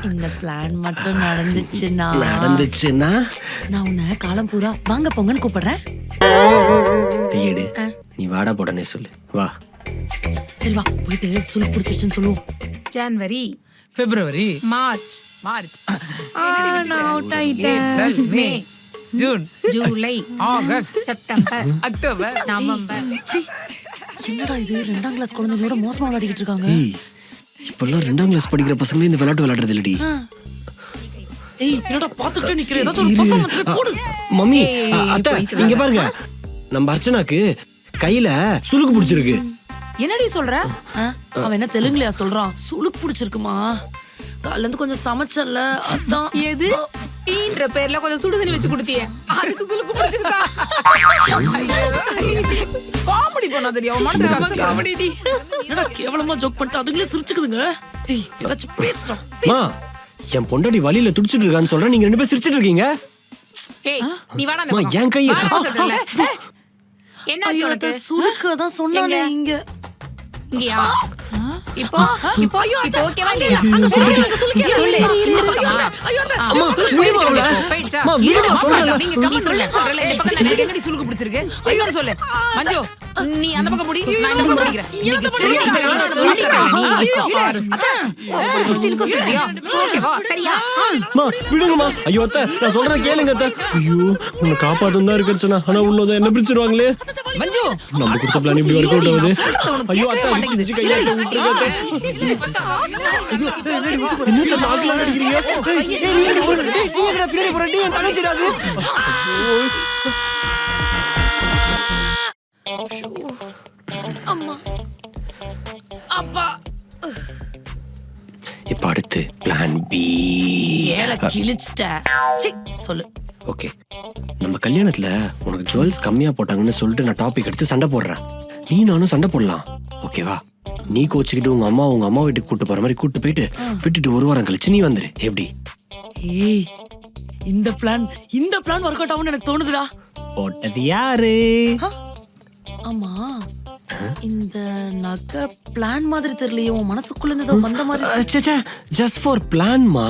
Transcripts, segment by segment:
இந்த பிளான் மட்டும் நடந்துச்சுன்னா நான் உன்னை காலம் பூரா வாங்க போங்கன்னு கூப்பிடுறேன். கையெடு. நீ வாடா போடனே சொல்லு. வா. சரி வா, போயிட்டு சுருக்கு பிடிச்சிருச்சுன்னு சொல்லுவோம். ஜனவரி, பிப்ரவரி, மார்ச், நான் அவுட் ஆயிட்டேன். ஏப்ரல், மே, ஜூன், ஜூலை, ஆகஸ்ட், செப்டம்பர், அக்டோபர், நவம்பர். சீ, என்னடா இது 2ஆம் கிளாஸ் குழந்தைகளோட மோசமா விளையாடிக்கிட்டு இருக்காங்க. ஏய், இப்பெல்லாம் 2ஆம் கிளாஸ் படிக்கிற பசங்களே இந்த விளையாட்டு விளையாடுறது இல்லடி. ஏய், என்னடா பாத்துக்கிட்டே நிக்கிற? ஏதாவது ஒரு performance போடு. மம்மி, ஏய், அத்தை போய் சொல்லாத. இங்க பாருங்க. நம்ம அர்ச்சனாக்கு கையில சுளுக்கு பிடிச்சிருக்கு. என்னடி சொல்ற? அவன் என்ன தெலுங்குலயா சொல்றான்? சுளுக்கு பிடிச்சிருக்குமா? காலைல இருந்து கொஞ்சம் சமைச்சல்ல, அதான். எது டீன்ற பேர்ல கொஞ்சம் சுடு தண்ணி வச்சு கொடுத்தியே, அதுக்கு சுளுக்கு பிடிச்சுக்கிட்டா. காமெடி பண்ணாதடி. அவன் மனசு கஷ்டம். காமெடி டி. என்னடா கேவலமா ஜோக் பண்ணிட்டு அதுங்களே சிரிச்சுக்குதுங்க. டேய், ஏதாச்சும் பேசுறா. மா, என் பொண்டாடி வலியில துடிச்சிட்டு இருக்கான்னு சொல்றேன், நீங்க 2 பேரும் சிரிச்சிட்டு இருக்கீங்க. ஏய், நீ வாடா அந்த அம்மா, பக்கம். என் கையை- வாடா சொல்றேன்ல. என்னாச்சு உனக்கு? சுளுக்கு அதான் சொன்னானே இங்க. இங்கயா? இப்போ இப்போ இப்போ ஓகேவா இல்லையா? சொல்லு. இந்த பக்கமா? அம்மா, விடுமா அவளை. போயிடுச்சா? அம்மா, விடுமா சொல்றேன்ல. நீங்க நீ கமெண்ட் சொல்லு, சொல்றல, இந்த பக்கம் எனக்கு நான் எங்கடி சுளுக்கு பிடிச்சிருக்கு? ஐயோன்னு சொல்லு. மஞ்சு, நீ அந்த பக்கம் முடி, நான் இந்த பக்கம் முடிக்கிறேன். இன்னைக்கு சரியா சரியா சொல்லிட்டேன் நீ. இப்போ பாரு. பிடிச்சிருக்கு சொல்றியா? ஓகேவா? சரியா? அம்மா, விடுங்கம்மா. ஐயோ அத்தை, நான் சொல்றத கேளுங்க அத்தை. ஐயோ, உன்னை காப்பாத்தணும் தான் இருக்கு அர்ச்சனா. ஆனா உள்ளத என்ன பிடிச்சிருவாங்களே. மஞ்சு, நம்ம கொடுத்த பிளான் இப்படி ஒர்க் அவுட் ஆகுது. ஐயோ அத்தை, மாட்டேங்குது. அஞ்சு கையில விட்டுருங்க அத்தை. என்னத்த நாக்குல அடிக்கிறீங்க? ஏய், ஏய், நீ எங்கடி போற? ஏய், நீ எங்கடா பின்னாடி போற? நீ என் தங்கச்சிடா அது. அம்மா, அப்பா, இப்ப அடுத்து பிளான் பி. ஏல கிழிச்சிட்ட. சீ, சொல்லு. ஓகே, நம்ம கல்யாணத்துல உனக்கு ஜுவல்ஸ் கம்மியா போட்டாங்கன்னு சொல்லிட்டு நான் டாபிக் எடுத்து சண்டை போடுறேன். நீ நானும் சண்டை போடலாம், ஓகேவா? நீ கோச்சிக்கிட்டு உங்க அம்மா வீட்டுக்கு கூட்டு போற மாதிரி கூட்டு போயிட்டு விட்டுட்டு 1 வாரம் கழிச்சு நீ வந்துரு. எப்படி? ஏய், இந்த பிளான் ஒர்க் அவுட் ஆகும்னு எனக்கு தோணுதுடா. போட்டது யாரு? ஆமா, இந்த நகை பிளான் மாதிரி தெரியலையே, உன் மனசுக்குள்ள இருந்து ஏதோ வந்த மாதிரி. ஜஸ்ட் ஃபார் பிளான்மா.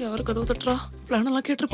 யாரு கதவு தட்டுறா? பிளான் எல்லாம் கேட்டிருப்பாங்க.